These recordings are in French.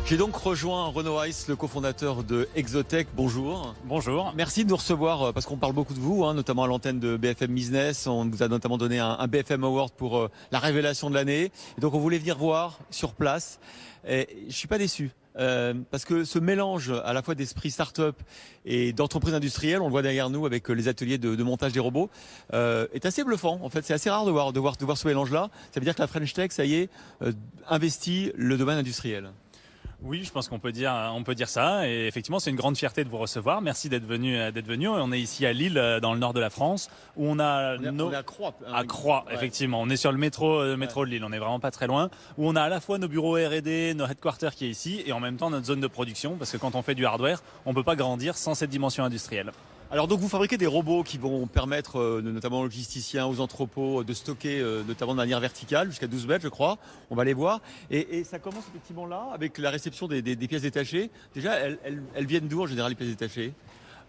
J'ai donc rejoint Renaud Heiss, le cofondateur de Exotech. Bonjour. Bonjour. Merci de nous recevoir parce qu'on parle beaucoup de vous, notamment à l'antenne de BFM Business. On vous a notamment donné un BFM Award pour la révélation de l'année. Et donc on voulait venir voir sur place. Et je suis pas déçu. Parce que ce mélange à la fois d'esprit start-up et d'entreprise industrielle, on le voit derrière nous avec les ateliers de montage des robots, est assez bluffant. En fait, c'est assez rare de voir ce mélange-là. Ça veut dire que la French Tech, ça y est, investit le domaine industriel. Oui, je pense qu'on peut dire ça. Et effectivement, c'est une grande fierté de vous recevoir. Merci d'être venu. On est ici à Lille, dans le nord de la France, où on est à Croix. À Croix, ouais. Effectivement. On est sur le métro de Lille. On est vraiment pas très loin. Où on a à la fois nos bureaux R&D, nos headquarters qui est ici, et en même temps notre zone de production, parce que quand on fait du hardware, on peut pas grandir sans cette dimension industrielle. Alors donc vous fabriquez des robots qui vont permettre notamment aux logisticiens, aux entrepôts de stocker notamment de manière verticale jusqu'à 12 mètres je crois, on va les voir. Et ça commence effectivement là avec la réception des pièces détachées. Déjà elles viennent d'où en général les pièces détachées ?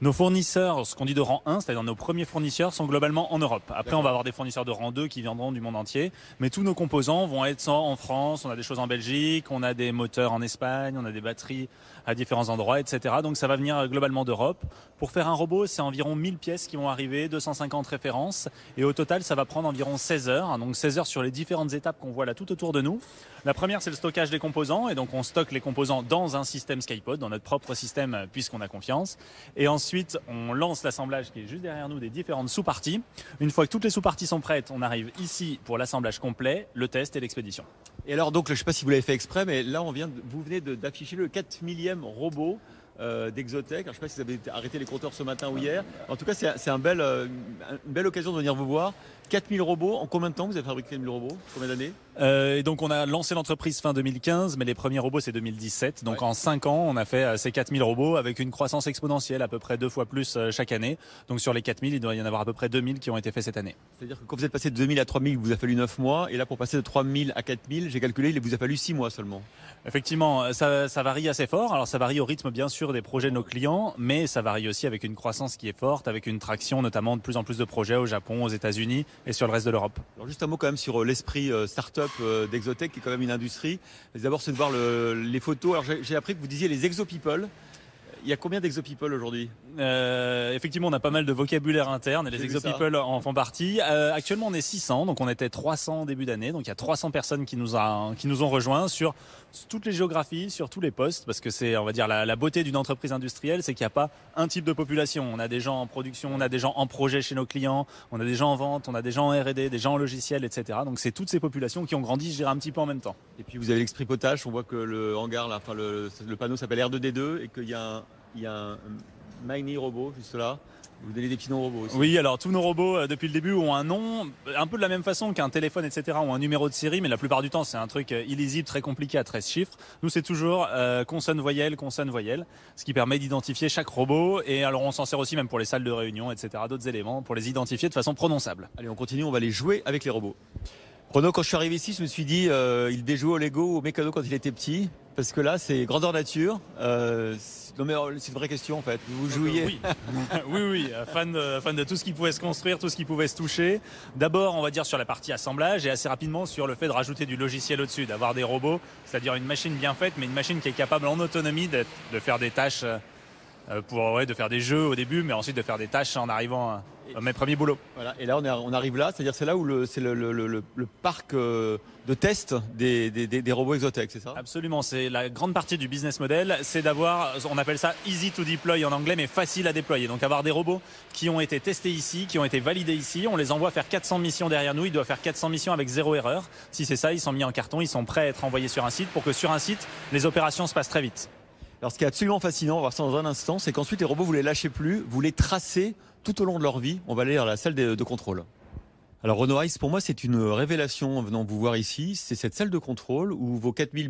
Nos fournisseurs, ce qu'on dit de rang 1, c'est-à-dire nos premiers fournisseurs, sont globalement en Europe. Après, on va avoir des fournisseurs de rang 2 qui viendront du monde entier. Mais tous nos composants vont être en France, on a des choses en Belgique, on a des moteurs en Espagne, on a des batteries à différents endroits, etc. Donc ça va venir globalement d'Europe. Pour faire un robot, c'est environ 1000 pièces qui vont arriver, 250 références. Et au total, ça va prendre environ 16 heures. Donc 16 heures sur les différentes étapes qu'on voit là tout autour de nous. La première, c'est le stockage des composants. Et donc on stocke les composants dans un système Skypod, dans notre propre système, puisqu'on a confiance. Et ensuite, on lance l'assemblage qui est juste derrière nous des différentes sous-parties. Une fois que toutes les sous-parties sont prêtes, on arrive ici pour l'assemblage complet, le test et l'expédition. Et alors donc, je ne sais pas si vous l'avez fait exprès, mais là vous venez d'afficher le 4 millième robot d'Exotech. Alors, je ne sais pas si vous avez arrêté les compteurs ce matin ou hier. En tout cas, c'est une belle occasion de venir vous voir. 4000 robots, en combien de temps vous avez fabriqué 4000 robots ? Combien d'années ? Et donc on a lancé l'entreprise fin 2015, mais les premiers robots c'est 2017. Donc en 5 ans, on a fait ces 4000 robots avec une croissance exponentielle, à peu près 2 fois plus chaque année. Donc sur les 4000, il doit y en avoir à peu près 2000 qui ont été faits cette année. C'est-à-dire que quand vous êtes passé de 2000 à 3000, il vous a fallu 9 mois. Et là, pour passer de 3000 à 4000, j'ai calculé, il vous a fallu 6 mois seulement. Effectivement, ça varie assez fort. Alors ça varie au rythme bien sûr des projets de nos clients, mais ça varie aussi avec une croissance qui est forte, avec une traction notamment de plus en plus de projets au Japon, aux États-Unis et sur le reste de l'Europe. Alors juste un mot quand même sur l'esprit start-up d'Exotech, qui est quand même une industrie. D'abord, c'est de voir les photos. Alors j'ai appris que vous disiez les exo-people. Il y a combien d'exo-people aujourd'hui ? Effectivement, on a pas mal de vocabulaire interne et les exo-people en font partie. Actuellement, on est 600, donc on était 300 au début d'année. Donc il y a 300 personnes qui nous ont rejoints sur toutes les géographies, sur tous les postes, parce que c'est, on va dire, la beauté d'une entreprise industrielle, c'est qu'il n'y a pas un type de population. On a des gens en production, on a des gens en projet chez nos clients, on a des gens en vente, on a des gens en R&D, des gens en logiciel, etc. Donc c'est toutes ces populations qui ont grandi, je dirais, un petit peu en même temps. Et puis vous avez l'esprit potage, on voit que le hangar, là, enfin le panneau s'appelle R2D2 et qu'il y a un Mini robot juste là. Vous donnez des petits noms robots aussi. Oui, alors tous nos robots depuis le début ont un nom, un peu de la même façon qu'un téléphone, etc. ont un numéro de série, mais la plupart du temps c'est un truc illisible, très compliqué à 13 chiffres. Nous c'est toujours consonne-voyelle, ce qui permet d'identifier chaque robot. Et alors on s'en sert aussi même pour les salles de réunion, etc. D'autres éléments pour les identifier de façon prononçable. Allez, on continue, on va aller jouer avec les robots. Renaud, quand je suis arrivé ici, je me suis dit, il déjouait au Lego ou au Mécano quand il était petit, parce que là, c'est grandeur nature. Non mais c'est une vraie question en fait. Vous jouiez ? Oui, oui, fan de tout ce qui pouvait se construire, tout ce qui pouvait se toucher. D'abord, on va dire sur la partie assemblage et assez rapidement sur le fait de rajouter du logiciel au-dessus, d'avoir des robots, c'est-à-dire une machine bien faite, mais une machine qui est capable en autonomie de faire des tâches, de faire des jeux au début, mais ensuite de faire des tâches en arrivant à mes premiers boulots. Voilà. Et là, on arrive là, c'est-à-dire c'est là où c'est le parc de test des robots Exotech, c'est ça ? Absolument, c'est la grande partie du business model, c'est d'avoir, on appelle ça easy to deploy en anglais, mais facile à déployer. Donc avoir des robots qui ont été testés ici, qui ont été validés ici, on les envoie faire 400 missions derrière nous, ils doivent faire 400 missions avec 0 erreur. Si c'est ça, ils sont mis en carton, ils sont prêts à être envoyés sur un site pour que sur un site, les opérations se passent très vite. Alors ce qui est absolument fascinant, on va voir ça dans un instant, c'est qu'ensuite les robots, vous les lâchez plus, vous les tracez tout au long de leur vie. On va aller dans la salle de contrôle. Alors Renaud Heiss, pour moi c'est une révélation en venant vous voir ici, c'est cette salle de contrôle où vos 4000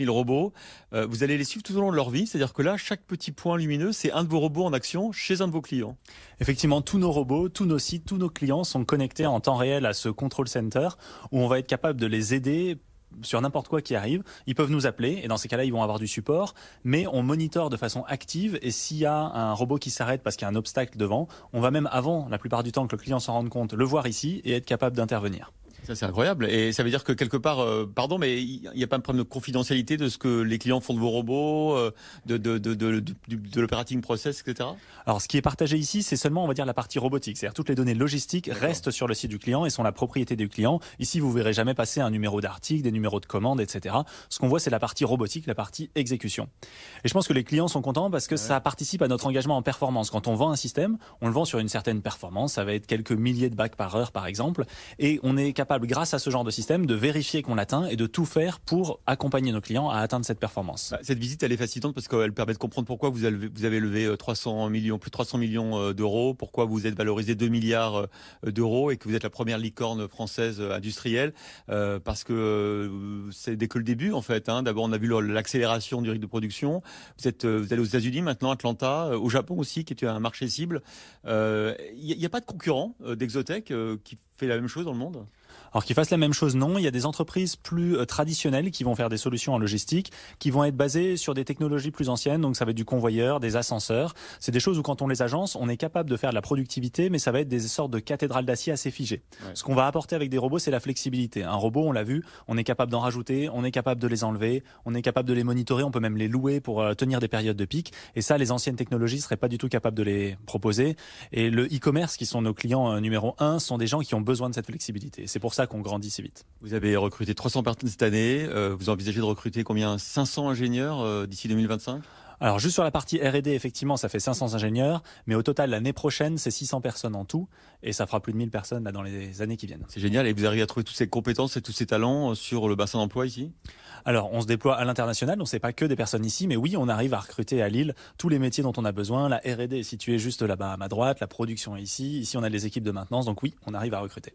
robots, vous allez les suivre tout au long de leur vie, c'est-à-dire que là chaque petit point lumineux c'est un de vos robots en action chez un de vos clients. Effectivement, tous nos robots, tous nos sites, tous nos clients sont connectés en temps réel à ce control center où on va être capable de les aider sur n'importe quoi qui arrive. Ils peuvent nous appeler et dans ces cas-là, ils vont avoir du support, mais on monitore de façon active et s'il y a un robot qui s'arrête parce qu'il y a un obstacle devant, on va même avant, la plupart du temps que le client s'en rende compte, le voir ici et être capable d'intervenir. Ça, c'est incroyable. Et ça veut dire que quelque part, pardon, mais il n'y a pas un problème de confidentialité de ce que les clients font de vos robots, de l'operating process, etc. Alors, ce qui est partagé ici, c'est seulement, on va dire, la partie robotique. C'est-à-dire toutes les données logistiques restent sur le site du client et sont la propriété du client. Ici, vous verrez jamais passer un numéro d'article, des numéros de commande, etc. Ce qu'on voit, c'est la partie robotique, la partie exécution. Et je pense que les clients sont contents parce que ça participe à notre engagement en performance. Quand on vend un système, on le vend sur une certaine performance. Ça va être quelques milliers de bacs par heure, par exemple. Et on est capable, grâce à ce genre de système, de vérifier qu'on l'atteint et de tout faire pour accompagner nos clients à atteindre cette performance. Cette visite, elle est fascinante parce qu'elle permet de comprendre pourquoi vous avez levé 300 millions, plus de 300 millions d'euros, pourquoi vous êtes valorisé 2 milliards d'euros et que vous êtes la première licorne française industrielle, parce que c'est dès que le début, en fait. D'abord, on a vu l'accélération du rythme de production. Vous allez aux États-Unis maintenant, Atlanta, au Japon aussi, qui est un marché cible. Il n'y a pas de concurrent d'Exotech qui fait la même chose dans le monde? Alors qu'ils fassent la même chose, non. Il y a des entreprises plus traditionnelles qui vont faire des solutions en logistique, qui vont être basées sur des technologies plus anciennes. Donc ça va être du convoyeur, des ascenseurs. C'est des choses où quand on les agence, on est capable de faire de la productivité, mais ça va être des sortes de cathédrales d'acier assez figées. Ouais. Ce qu'on va apporter avec des robots, c'est la flexibilité. Un robot, on l'a vu, on est capable d'en rajouter, on est capable de les enlever, on est capable de les monitorer, on peut même les louer pour tenir des périodes de pic. Et ça, les anciennes technologies seraient pas du tout capables de les proposer. Et le e-commerce, qui sont nos clients numéro 1, sont des gens qui ont besoin de cette flexibilité. C'est pour ça qu'on grandit si vite. Vous avez recruté 300 personnes cette année. Vous envisagez de recruter combien? 500 ingénieurs d'ici 2025? Alors juste sur la partie R&D, effectivement, ça fait 500 ingénieurs, mais au total, l'année prochaine, c'est 600 personnes en tout, et ça fera plus de 1000 personnes là, dans les années qui viennent. C'est génial, et vous arrivez à trouver toutes ces compétences et tous ces talents sur le bassin d'emploi ici? Alors, on se déploie à l'international, donc c'est pas que des personnes ici, mais oui, on arrive à recruter à Lille tous les métiers dont on a besoin. La R&D est située juste là-bas à ma droite, la production est ici, on a les équipes de maintenance, donc oui, on arrive à recruter.